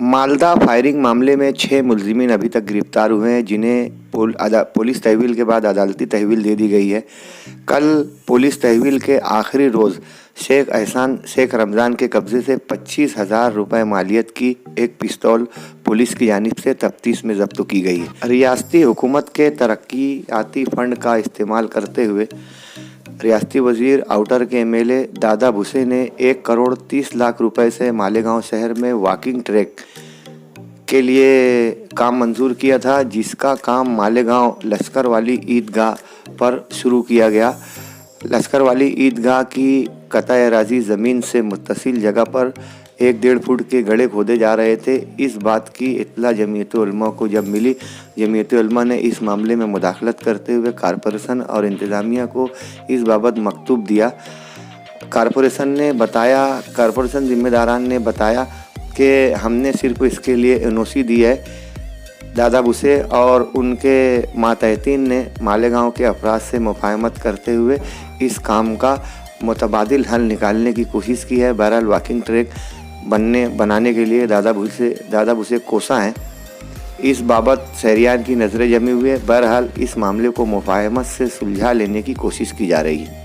Malda firing मामले में 6 मुलजिमीन अभी तक गिरफ्तार हुए हैं, जिन्हें पुलिस तहवील के बाद अदालती तहवील दे दी गई है। कल पुलिस तहवील के आखिरी रोज़ शेख रमज़ान के कब्ज़े से 25,000 रुपये मालियत की एक पिस्तौल पुलिस की जानिब से तफ्तीश में जब्त की गई है। रियासती हुकूमत के तरक्याती फ़ंड का इस्तेमाल करते हुए रियासती वजीर आउटर के एमएलए दादा भुसे ने 1 करोड़ 30 लाख रुपए से मालेगांव शहर में वॉकिंग ट्रैक के लिए काम मंजूर किया था, जिसका काम मालेगांव लश्कर वाली ईदगाह पर शुरू किया गया। लश्कर वाली ईदगाह की कतई अराजी ज़मीन से मुत्तसिल जगह पर 1-1.5 फुट के गड्ढे खोदे जा रहे थे। इस बात की इत्तला जमीयत उलमा को जब मिली, जमीयत उलमा ने इस मामले में मुदाखलत करते हुए कारपोरेशन और इंतज़ामिया को इस बाबत मकतूब दिया। कारपोरेशन ज़िम्मेदारान ने बताया कि हमने सिर्फ इसके लिए एनओसी दी है। दादा भुसे और उनके मातहतीन ने मालेगांव के अफराद से मुफाहमत करते हुए इस काम का मुतबादिल हल निकालने की कोशिश की है। बहरहाल वॉकिंग ट्रैक बनाने के लिए दादा भुसे कोसा हैं। इस बाबत शहरियान की नज़रें जमी हुई है। बहरहाल इस मामले को मुफाहमत से सुलझा लेने की कोशिश की जा रही है।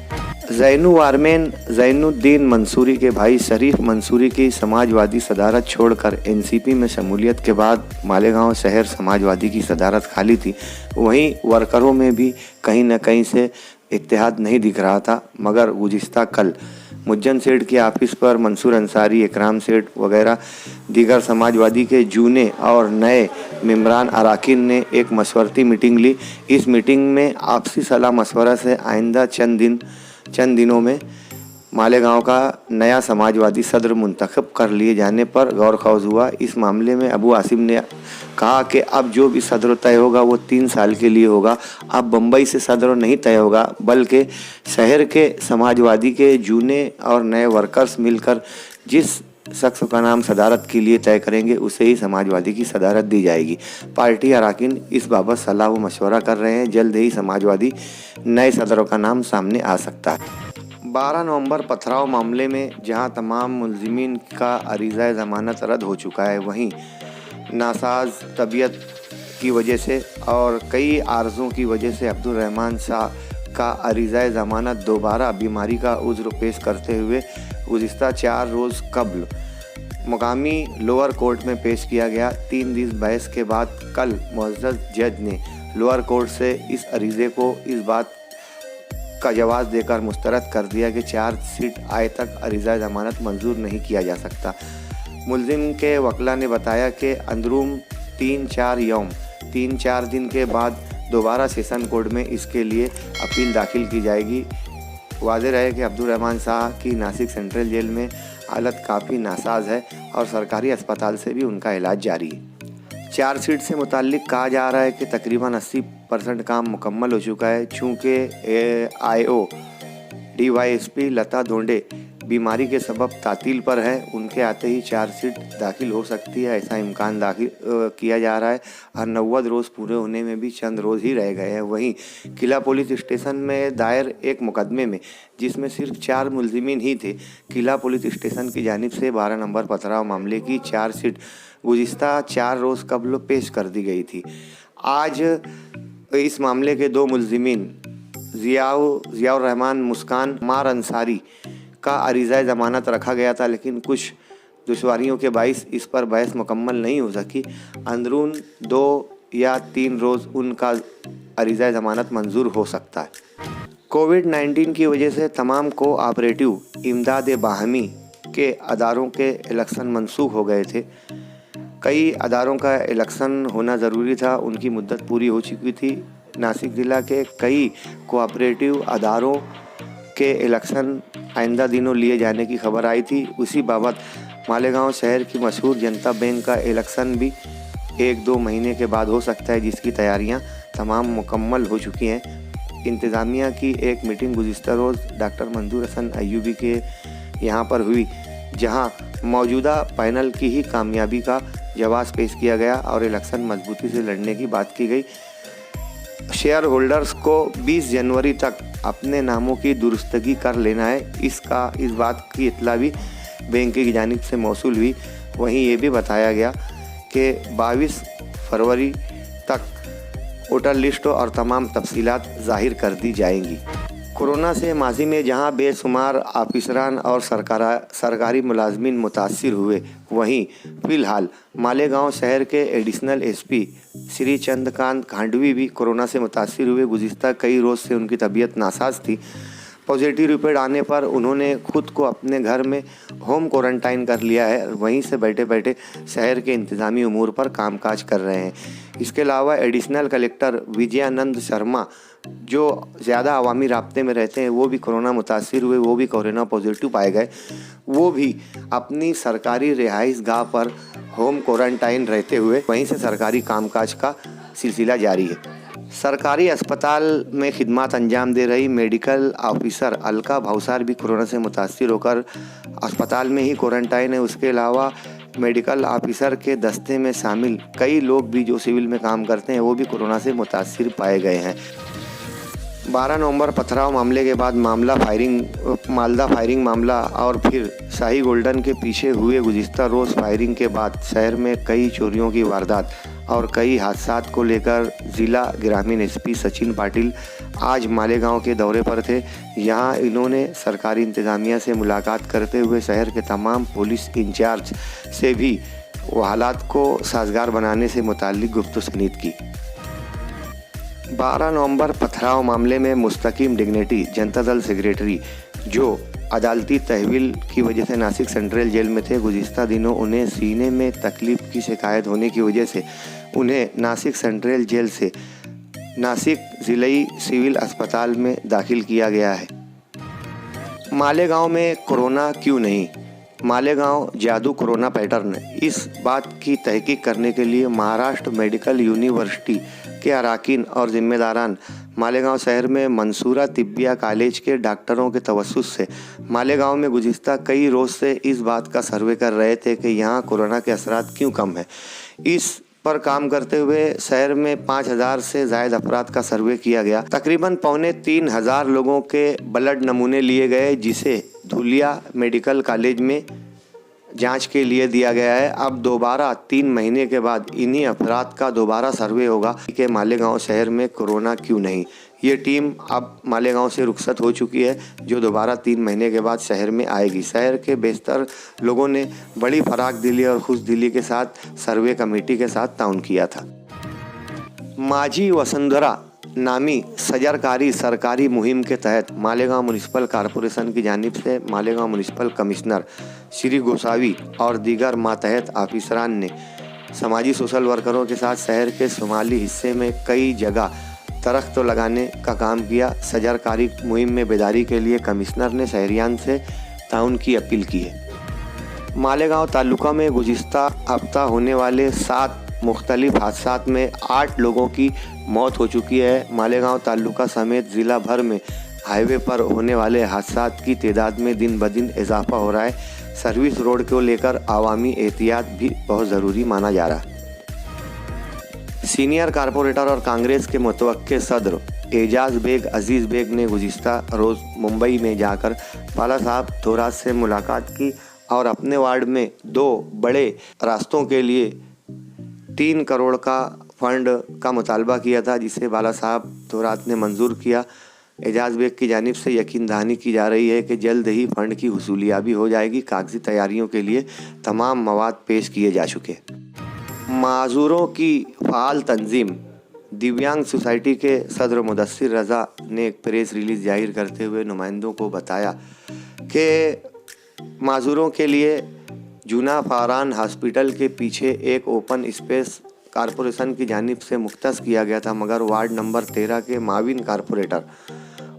ज़ैनुद्दीन मंसूरी के भाई शरीफ मंसूरी की समाजवादी सदारत छोड़कर एनसीपी में शमूलियत के बाद मालेगांव शहर समाजवादी की सदारत खाली थी। वहीं वर्करों में भी कहीं न कहीं से इत्तेहाद नहीं दिख रहा था, मगर गुज़िश्ता कल मुज्जन सेठ के ऑफिस पर मंसूर अंसारी, इकराम सेठ वगैरह दीगर समाजवादी के जूने और नए मेंबरान अराकीन ने एक मशवरती मीटिंग ली। इस मीटिंग में आपसी सलाह मशवरा से आइंदा चंद दिनों में मालेगांव का नया समाजवादी सदर मुंतखब कर लिए जाने पर गौर खौज हुआ। इस मामले में अबू आसिम ने कहा कि अब जो भी सदर तय होगा वो 3 साल के लिए होगा। अब बम्बई से सदर नहीं तय होगा, बल्कि शहर के समाजवादी के जूने और नए वर्कर्स मिलकर जिस शख्स का नाम सदारत के लिए तय करेंगे उसे ही समाजवादी की सदारत दी जाएगी। पार्टी अराकीन इस बाबत सलाह व मशवरा कर रहे हैं। जल्द ही समाजवादी नए सदरों का नाम सामने आ सकता है। 12 नवंबर पथराव मामले में जहां तमाम मुलजिमीन का अरीज़ा ज़मानत रद्द हो चुका है, वहीं नासाज तबीयत की वजह से और कई आर्ज़ों की वजह से अब्दुल रहमान शाह का अरीज़ा ज़मानत दोबारा बीमारी का उज़्र पेश करते हुए गुज़िश्ता 4 रोज़ कबल मुकामी लोअर कोर्ट में पेश किया गया। 3 दिन बहस के बाद कल मुअज़्ज़ज़ जज ने लोअर कोर्ट से इस अरीज़े को इस बात का जवाब देकर मुस्तरद कर दिया कि चार्जशीट आए तक अरीज़ा ज़मानत मंजूर नहीं किया जा सकता। मुलजिम के वकला ने बताया कि अंदरूम 3-4 दिन के बाद दोबारा सेशन कोर्ट में इसके लिए अपील दाखिल की जाएगी। वाज़ेह रहे कि अब्दुल रहमान शाह की नासिक सेंट्रल जेल में हालत काफ़ी नासाज है और सरकारी अस्पताल से भी उनका इलाज जारी है। चार्जशीट से मुताल्लिक कहा जा रहा है कि तकरीबन 80% काम मुकम्मल हो चुका है। चूँकि AIO DYSP लता दोंडे बीमारी के सबब तातील पर है, उनके आते ही चार्जशीट दाखिल हो सकती है, ऐसा इम्कान दाखिल किया जा रहा है। और 90 रोज़ पूरे होने में भी चंद रोज़ ही रह गए हैं। वहीं किला पुलिस स्टेशन में दायर एक मुकदमे में जिसमें सिर्फ 4 मुलजिमीन ही थे, किला पुलिस स्टेशन की जानिब से 12 नंबर पथराव मामले की चार्जशीट गुज़िश्ता 4 रोज़ कबल पेश कर दी गई थी। आज इस मामले के 2 मुलजिमीन ज़ियाउर रहमान मुस्कान मार अंसारी का अरीज़ा ज़मानत रखा गया था, लेकिन कुछ दुश्वारियों के बाइस इस पर बहस मुकम्मल नहीं हो सकी। अंदरून 2 या 3 रोज़ उनका अरीज़ा ज़मानत मंजूर हो सकता है। कोविड-19 की वजह से तमाम कोऑपरेटिव इमदाद बाहमी के अदारों के इलेक्शन मनसूख हो गए थे। कई अदारों का इलेक्शन होना ज़रूरी था, उनकी मुद्दत पूरी हो चुकी थी। नासिक ज़िला के कई कोऑपरेटिव अदारों के इलेक्शन आइंदा दिनों लिए जाने की खबर आई थी। उसी बाबत मालेगांव शहर की मशहूर जनता बैंक का इलेक्शन भी 1-2 महीने के बाद हो सकता है, जिसकी तैयारियां तमाम मुकम्मल हो चुकी हैं। इंतज़ामिया की एक मीटिंग गुज़िश्ता रोज़ डॉक्टर मंजूर हसन अय्यूबी के यहाँ पर हुई, जहाँ मौजूदा पैनल की ही कामयाबी का जवाब पेश किया गया और इलेक्शन मजबूती से लड़ने की बात की गई। शेयर होल्डर्स को 20 जनवरी तक अपने नामों की दुरुस्तगी कर लेना है। इस बात की इत्तला भी बैंक की जानिब से मौसूल हुई। वहीं ये भी बताया गया कि 22 फरवरी तक वोटर लिस्ट और तमाम तफसीलात जाहिर कर दी जाएंगी। कोरोना से माजी में जहां बेशुमार आफिसरान और सरकारी मुलाजमीन मुतासिर हुए, वहीं फ़िलहाल मालेगांव शहर के एडिशनल एसपी श्री चंद्रकांत खांडवी भी कोरोना से मुतासिर हुए। गुज़िस्ता कई रोज़ से उनकी तबीयत नासाज थी। पॉजिटिव रिपोर्ट आने पर उन्होंने खुद को अपने घर में होम क्वारंटाइन कर लिया है। वहीं से बैठे बैठे शहर के इंतज़ामी उमूर पर कामकाज कर रहे हैं। इसके अलावा एडिशनल कलेक्टर विजयानंद शर्मा, जो ज़्यादा अवामी राब्ते में रहते हैं, वो भी कोरोना मुतासिर हुए, वो भी कोरोना पॉजिटिव पाए गए। वो भी अपनी सरकारी रिहाइश गाह पर होम क्वारंटाइन रहते हुए वहीं से सरकारी कामकाज का सिलसिला जारी है। सरकारी अस्पताल में खिदमत अंजाम दे रही मेडिकल ऑफिसर अलका भावसार भी कोरोना से मुतासिर होकर अस्पताल में ही क्वारंटाइन है। उसके अलावा मेडिकल ऑफिसर के दस्ते में शामिल कई लोग भी जो सिविल में काम करते हैं, वो भी कोरोना से मुतासिर पाए गए हैं। 12 नवंबर पथराव मामले के बाद मालदा फायरिंग मामला और फिर शाही गोल्डन के पीछे हुए गुज़िस्ता रोज़ फायरिंग के बाद शहर में कई चोरियों की वारदात और कई हादसात को लेकर जिला ग्रामीण एसपी सचिन पाटिल आज मालेगांव के दौरे पर थे। यहां इन्होंने सरकारी इंतजामिया से मुलाकात करते हुए शहर के तमाम पुलिस इंचार्ज से भी हालात को साजगार बनाने से मुताल्लिक गुफ्तगू की। 12 नवंबर पथराव मामले में मुस्तकीम डिग्निटी जनता दल सेक्रेटरी, जो अदालती तहवील की वजह से नासिक सेंट्रल जेल में थे, गुज़िस्ता दिनों उन्हें सीने में तकलीफ़ की शिकायत होने की वजह से उन्हें नासिक सेंट्रल जेल से नासिक ज़िलाई सिविल अस्पताल में दाखिल किया गया है। मालेगांव में कोरोना क्यों नहीं? मालेगांव जादू कोरोना पैटर्न, इस बात की तहकीक करने के लिए महाराष्ट्र मेडिकल यूनिवर्सिटी के अराकीन और जिम्मेदारान मालेगांव शहर में मंसूरा तिब्बिया कॉलेज के डॉक्टरों के तवस्सुस से मालेगांव में गुज़िस्ता कई रोज़ से इस बात का सर्वे कर रहे थे कि यहाँ कोरोना के असरात क्यों कम है। इस पर काम करते हुए शहर में 5000 से ज़ायद अफराद का सर्वे किया गया। तकरीबन 2500 लोगों के ब्लड नमूने लिए गए, जिसे धुलिया मेडिकल कॉलेज में जांच के लिए दिया गया है। अब दोबारा 3 महीने के बाद इन्हीं अफराद का दोबारा सर्वे होगा कि मालेगांव शहर में कोरोना क्यों नहीं। ये टीम अब मालेगांव से रुखसत हो चुकी है, जो दोबारा 3 महीने के बाद शहर में आएगी। शहर के बेशतर लोगों ने बड़ी फराख दिली और खुश दिली के साथ सर्वे कमेटी के साथ ताउन किया था। माझी वसुंधरा नामी सजरकारी सरकारी मुहिम के तहत मालेगांव म्युनिसिपल कॉरपोरेशन की जानिब से मालेगांव म्युनिसिपल कमिश्नर श्री गोसावी और दीगर मातहत ऑफिसरान ने समाजी सोशल वर्करों के साथ शहर के शुमाली हिस्से में कई जगह दरख्त लगाने का काम किया। सजरकारी मुहिम में बेदारी के लिए कमिश्नर ने शहरियान से ताउन की अपील की है। मालेगांव तालुका में गुज़िस्ता हफ्ता होने वाले 7 मुख्तलिफ हादसात में 8 लोगों की मौत हो चुकी है। मालेगांव तालुका समेत ज़िला भर में हाईवे पर होने वाले हादसात की तादाद में दिन ब दिन इजाफा हो रहा है। सर्विस रोड को लेकर आवामी एहतियात भी बहुत ज़रूरी माना जा रहा है। सीनियर कारपोरेटर और कांग्रेस के मुतवक्के सदर एजाज बेग अजीज़ बेग ने गुज़िस्ता रोज़ मुंबई में जाकर बाला साहब थोरात से मुलाकात की और अपने वार्ड में 2 बड़े रास्तों के लिए 3 करोड़ का फंड का मुतालबा किया था, जिसे बाला साहब थोरात ने मंजूर किया। एजाज बेग की जानिब से यकीन दहानी की जा रही है कि जल्द ही फंड की हुसूलियाबी हो जाएगी। कागजी तैयारियों के लिए तमाम मवाद पेश किए जा चुके। माजूरों की फ़ाल तंजीम दिव्यांग सोसाइटी के सदर मुदस्सिर रज़ा ने एक प्रेस रिलीज़ जाहिर करते हुए नुमाइंदों को बताया कि माजूरों के लिए जूना फारान हॉस्पिटल के पीछे एक ओपन स्पेस कारपोरेशन की जानिब से मुख्तस किया गया था, मगर वार्ड नंबर 13 के माविन कारपोरेटर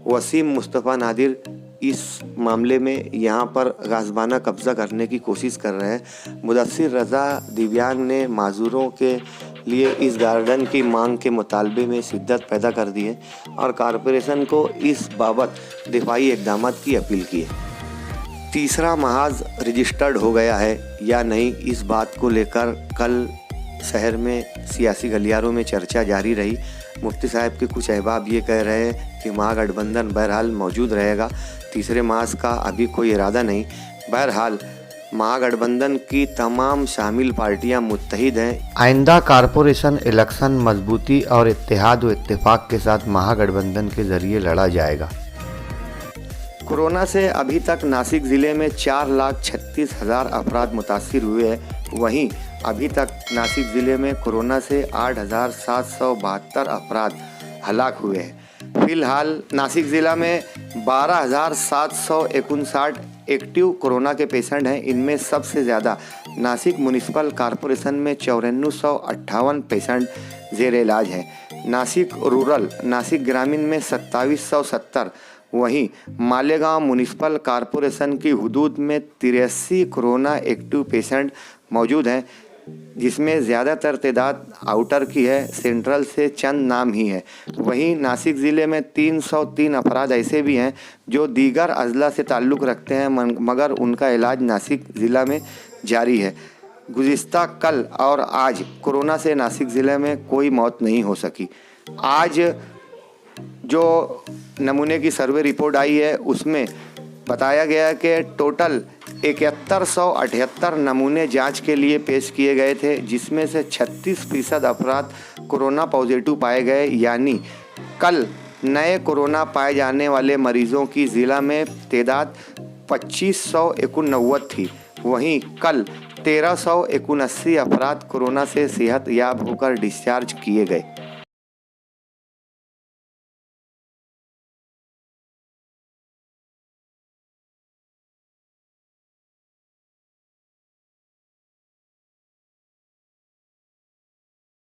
वसीम मुस्तफ़ा नादिर इस मामले में यहां पर गाज़बाना कब्ज़ा करने की कोशिश कर रहे हैं। मुदस्सिर रज़ा दिव्यांग ने माजूरों के लिए इस गार्डन की मांग के मुतालबे में शिद्दत पैदा कर दी है और कारपोरेशन को इस बाबत दिफाई इक़दाम की अपील की है। तीसरा महाज रजिस्टर्ड हो गया है या नहीं, इस बात को लेकर कल शहर में सियासी गलियारों में चर्चा जारी रही। मुफ्ती साहब के कुछ अहबाब ये कह रहे हैं कि महागठबंधन बहरहाल मौजूद रहेगा, तीसरे महाज का अभी कोई इरादा नहीं। बहरहाल महागठबंधन की तमाम शामिल पार्टियां मुत्तहिद हैं। आइंदा कारपोरेशन इलेक्शन मजबूती और इत्तेहाद व इत्तेफाक के साथ महागठबंधन के जरिए लड़ा जाएगा। कोरोना से अभी तक नासिक ज़िले में 4,36,000 अफराद मुतासिर हुए हैं। वहीं अभी तक नासिक ज़िले में कोरोना से 8,772 अफराद हलाक हुए हैं। फिलहाल नासिक ज़िला में 12,759 एक्टिव कोरोना के पेशेंट हैं। इनमें सबसे ज़्यादा नासिक म्युनिसिपल कॉरपोरेशन में 9458 पेशेंट ज़ेर इलाज हैं। नासिक रूरल, नासिक ग्रामीण में 2770, वहीं मालेगांव म्युनिसिपल कॉरपोरेशन की हदूद में 83 कोरोना एक्टिव पेशेंट मौजूद हैं, जिसमें ज़्यादातर तादाद आउटर की है, सेंट्रल से चंद नाम ही है। वहीं नासिक ज़िले में 303 अफराद ऐसे भी हैं जो दीगर अजला से ताल्लुक़ रखते हैं, मगर उनका इलाज नासिक ज़िला में जारी है। गुज़िश्ता कल और आज कोरोना से नासिक ज़िले में कोई मौत नहीं हो सकी। आज जो नमूने की सर्वे रिपोर्ट आई है उसमें बताया गया कि टोटल 7178 नमूने जांच के लिए पेश किए गए थे, जिसमें से 36% अफराद कोरोना पॉजिटिव पाए गए। यानी कल नए कोरोना पाए जाने वाले मरीजों की ज़िला में तादाद 2589 थी। वहीं कल 1379 अफराद कोरोना से सेहत याब होकर डिस्चार्ज किए गए।